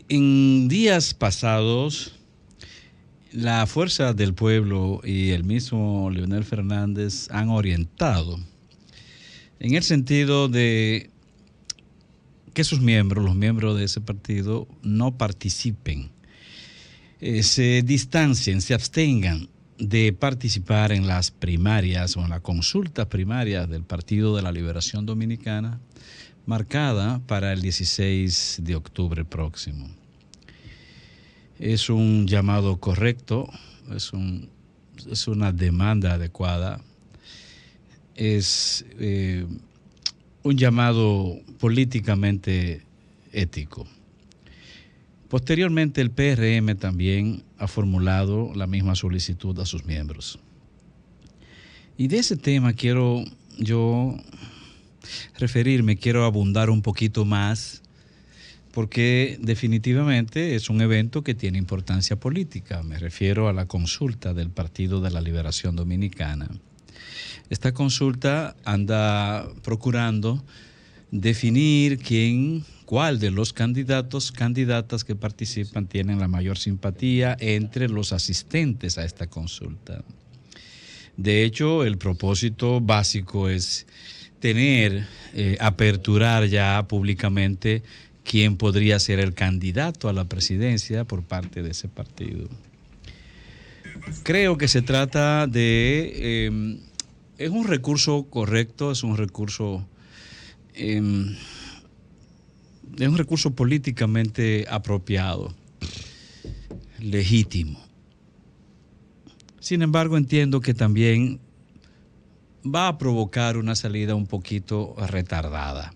En días pasados, la Fuerza del Pueblo y el mismo Leonel Fernández han orientado en el sentido de que sus miembros, los miembros de ese partido, no participen, se distancien, se abstengan de participar en las primarias o en las consultas primarias del Partido de la Liberación Dominicana, marcada para el 16 de octubre próximo. Es un llamado correcto, es una demanda adecuada, es un llamado políticamente ético. Posteriormente, el PRM también ha formulado la misma solicitud a sus miembros. Y de ese tema quiero yo referirme, quiero abundar un poquito más, porque definitivamente es un evento que tiene importancia política. Me refiero a la consulta del Partido de la Liberación Dominicana. Esta consulta anda procurando definir cuál de los candidatas que participan tienen la mayor simpatía entre los asistentes a esta consulta. De hecho, el propósito básico es aperturar ya públicamente quién podría ser el candidato a la presidencia por parte de ese partido. Creo que se trata de... es un recurso correcto, es un recurso políticamente apropiado, legítimo. Sin embargo, entiendo que también va a provocar una salida un poquito retardada.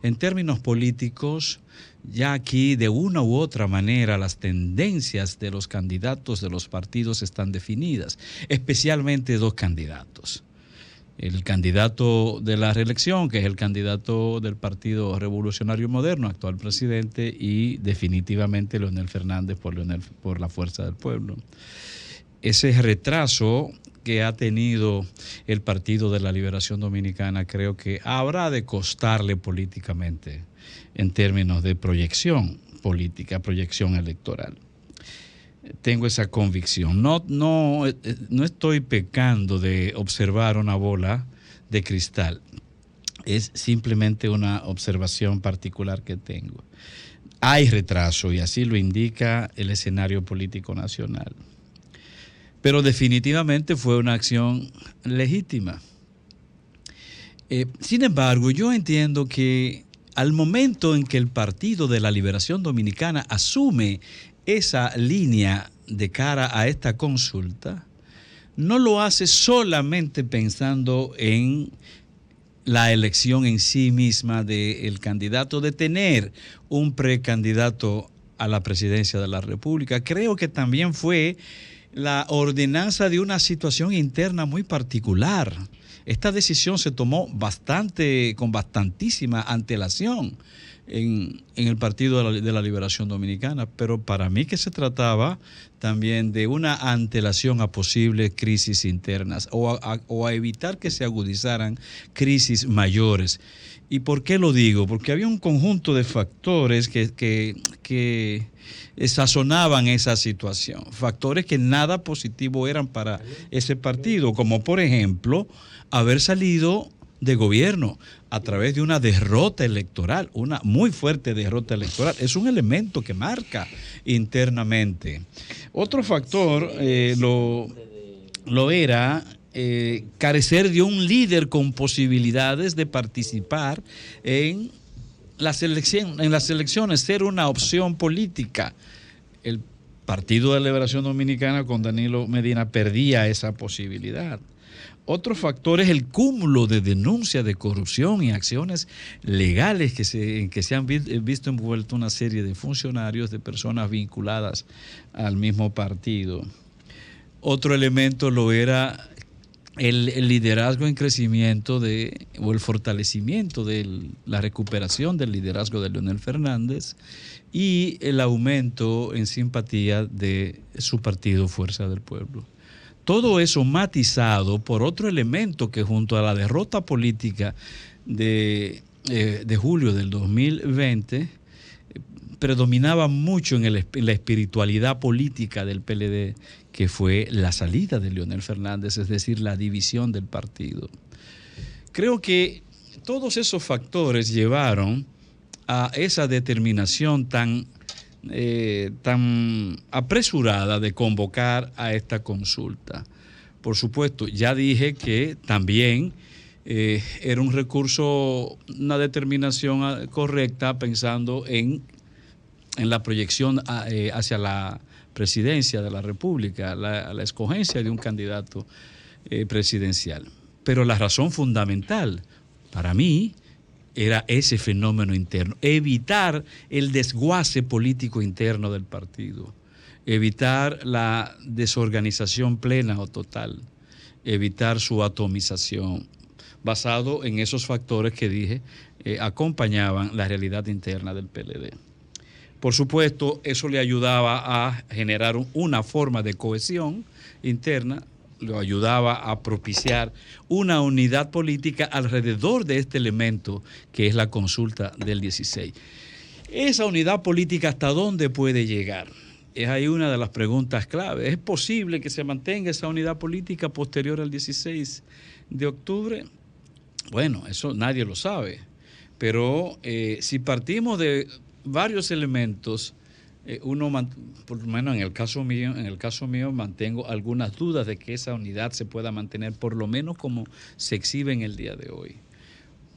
En términos políticos, ya aquí de una u otra manera las tendencias de los candidatos de los partidos están definidas, especialmente dos candidatos. El candidato de la reelección, que es el candidato del Partido Revolucionario Moderno, actual presidente, y definitivamente Leonel Fernández por la Fuerza del Pueblo. Ese retraso que ha tenido el Partido de la Liberación Dominicana creo que habrá de costarle políticamente en términos de proyección política, proyección electoral. Tengo esa convicción. No estoy pecando de observar una bola de cristal. Es simplemente una observación particular que tengo. Hay retraso y así lo indica el escenario político nacional. Pero definitivamente fue una acción legítima. Sin embargo, yo entiendo que al momento en que el Partido de la Liberación Dominicana asume esa línea de cara a esta consulta, no lo hace solamente pensando en la elección en sí misma del candidato, de tener un precandidato a la presidencia de la República. Creo que también fue la ordenanza de una situación interna muy particular. Esta decisión se tomó con bastantísima antelación en el Partido de la Liberación Dominicana, pero para mí que se trataba también de una antelación a posibles crisis internas o a evitar que se agudizaran crisis mayores. ¿Y por qué lo digo? Porque había un conjunto de factores que sazonaban esa situación, factores que nada positivo eran para ese partido, como por ejemplo haber salido de gobierno a través de una derrota electoral, una muy fuerte derrota electoral. Es un elemento que marca internamente. Otro factor lo era carecer de un líder con posibilidades de participar en las elecciones, ser una opción política. El Partido de la Liberación Dominicana con Danilo Medina perdía esa posibilidad. Otro factor es el cúmulo de denuncias de corrupción y acciones legales en que se han visto envueltos una serie de funcionarios, de personas vinculadas al mismo partido. Otro elemento lo era el liderazgo en crecimiento o el fortalecimiento de la recuperación del liderazgo de Leonel Fernández y el aumento en simpatía de su partido Fuerza del Pueblo. Todo eso matizado por otro elemento que junto a la derrota política de julio del 2020 predominaba mucho en la espiritualidad política del PLD, que fue la salida de Leonel Fernández, es decir, la división del partido. Creo que todos esos factores llevaron a esa determinación tan apresurada de convocar a esta consulta. Por supuesto, ya dije que también era un recurso, una determinación correcta pensando en la proyección hacia la presidencia de la República, la escogencia de un candidato presidencial. Pero la razón fundamental para mí era ese fenómeno interno, evitar el desguace político interno del partido, evitar la desorganización plena o total, evitar su atomización, basado en esos factores que dije acompañaban la realidad interna del PLD. Por supuesto, eso le ayudaba a generar una forma de cohesión interna, lo ayudaba a propiciar una unidad política alrededor de este elemento que es la consulta del 16. Esa unidad política, ¿hasta dónde puede llegar? Es ahí una de las preguntas clave. ¿Es posible que se mantenga esa unidad política posterior al 16 de octubre? Bueno, eso nadie lo sabe, pero si partimos de varios elementos, por lo menos en el caso mío mantengo algunas dudas de que esa unidad se pueda mantener, por lo menos como se exhibe en el día de hoy.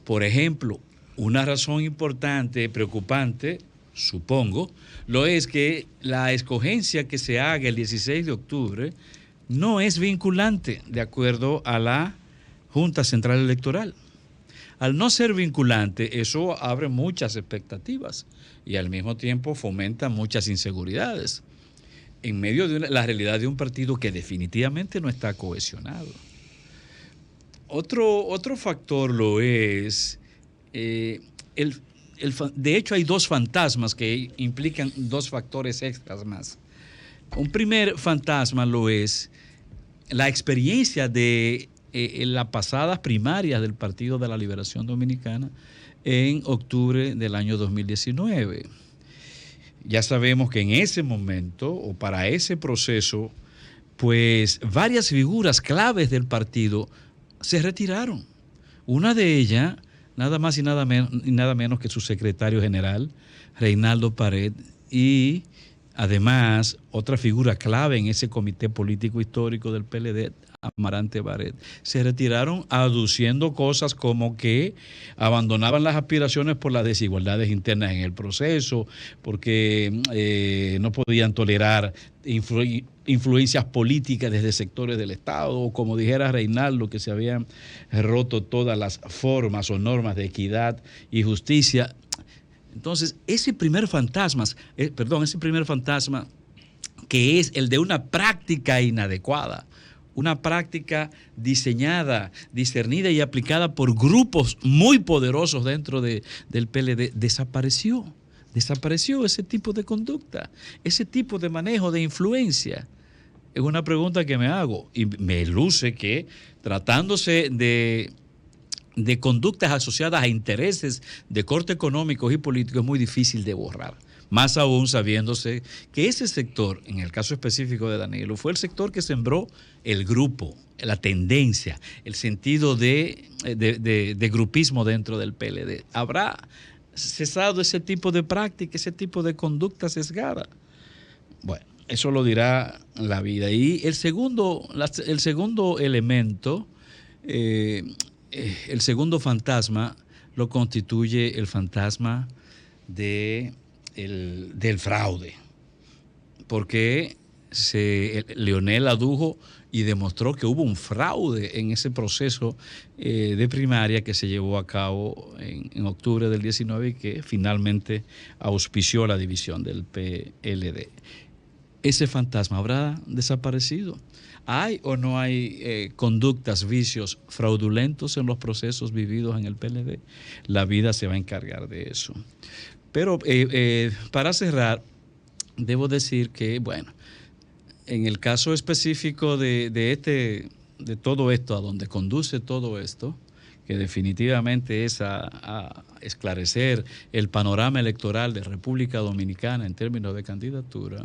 Por ejemplo, una razón importante, preocupante, supongo, lo es que la escogencia que se haga el 16 de octubre no es vinculante de acuerdo a la Junta Central Electoral. Al no ser vinculante, eso abre muchas expectativas y al mismo tiempo fomenta muchas inseguridades en medio de la realidad de un partido que definitivamente no está cohesionado. Otro factor lo es, de hecho hay dos fantasmas que implican dos factores extras más. Un primer fantasma lo es la experiencia de en las pasadas primarias del Partido de la Liberación Dominicana en octubre del año 2019. Ya sabemos que en ese momento o para ese proceso, pues varias figuras claves del partido se retiraron. Una de ellas, nada más y nada menos que su secretario general, Reinaldo Pared, y además otra figura clave en ese comité político histórico del PLD, Amarante Barret, se retiraron aduciendo cosas como que abandonaban las aspiraciones por las desigualdades internas en el proceso, porque no podían tolerar influencias políticas desde sectores del Estado, o como dijera Reinaldo, que se habían roto todas las formas o normas de equidad y justicia. Entonces, ese primer fantasma que es el de una práctica inadecuada, una práctica diseñada, discernida y aplicada por grupos muy poderosos dentro del PLD, desapareció ese tipo de conducta, ese tipo de manejo de influencia. Es una pregunta que me hago y me luce que tratándose de conductas asociadas a intereses de corte económico y político es muy difícil de borrar. Más aún sabiéndose que ese sector, en el caso específico de Danilo, fue el sector que sembró el grupo, la tendencia, el sentido de grupismo dentro del PLD. ¿Habrá cesado ese tipo de práctica, ese tipo de conducta sesgada? Bueno, eso lo dirá la vida. Y el segundo elemento, el segundo fantasma, lo constituye el fantasma del fraude, porque Leonel adujo y demostró que hubo un fraude en ese proceso de primaria que se llevó a cabo en octubre del 19 y que finalmente auspició la división del PLD. ¿Ese fantasma habrá desaparecido? ¿Hay o no hay conductas, vicios fraudulentos en los procesos vividos en el PLD? La vida se va a encargar de eso. Pero para cerrar, debo decir que, bueno, En el caso específico de todo esto, a donde conduce todo esto, que definitivamente es a esclarecer el panorama electoral de República Dominicana en términos de candidatura,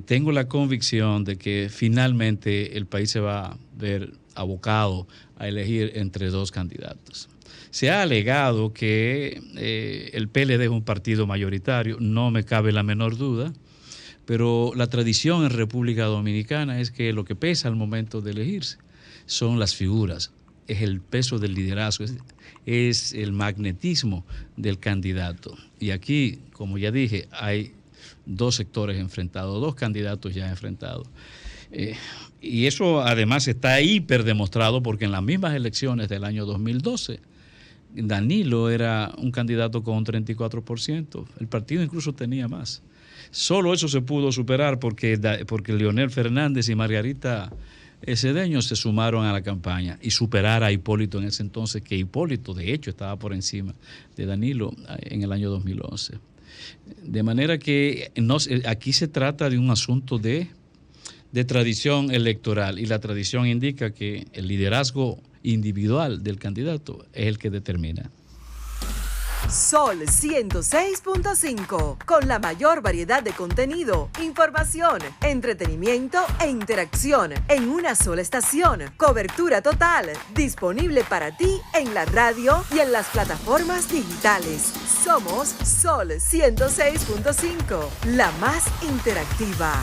tengo la convicción de que finalmente el país se va a ver abocado a elegir entre dos candidatos. Se ha alegado que el PLD es un partido mayoritario, no me cabe la menor duda, pero la tradición en República Dominicana es que lo que pesa al momento de elegirse son las figuras, es el peso del liderazgo, es el magnetismo del candidato. Y aquí, como ya dije, hay dos sectores enfrentados, dos candidatos ya enfrentados. Y eso además está hiper demostrado porque en las mismas elecciones del año 2012, Danilo era un candidato con un 34%, el partido incluso tenía más. Solo eso se pudo superar porque Leonel Fernández y Margarita Cedeño se sumaron a la campaña y superar a Hipólito en ese entonces, que Hipólito de hecho estaba por encima de Danilo en el año 2011. De manera que aquí se trata de un asunto de tradición electoral y la tradición indica que el liderazgo individual del candidato es el que determina. Sol 106.5, con la mayor variedad de contenido, información, entretenimiento e interacción en una sola estación. Cobertura total, disponible para ti en la radio y en las plataformas digitales. Somos Sol 106.5, la más interactiva.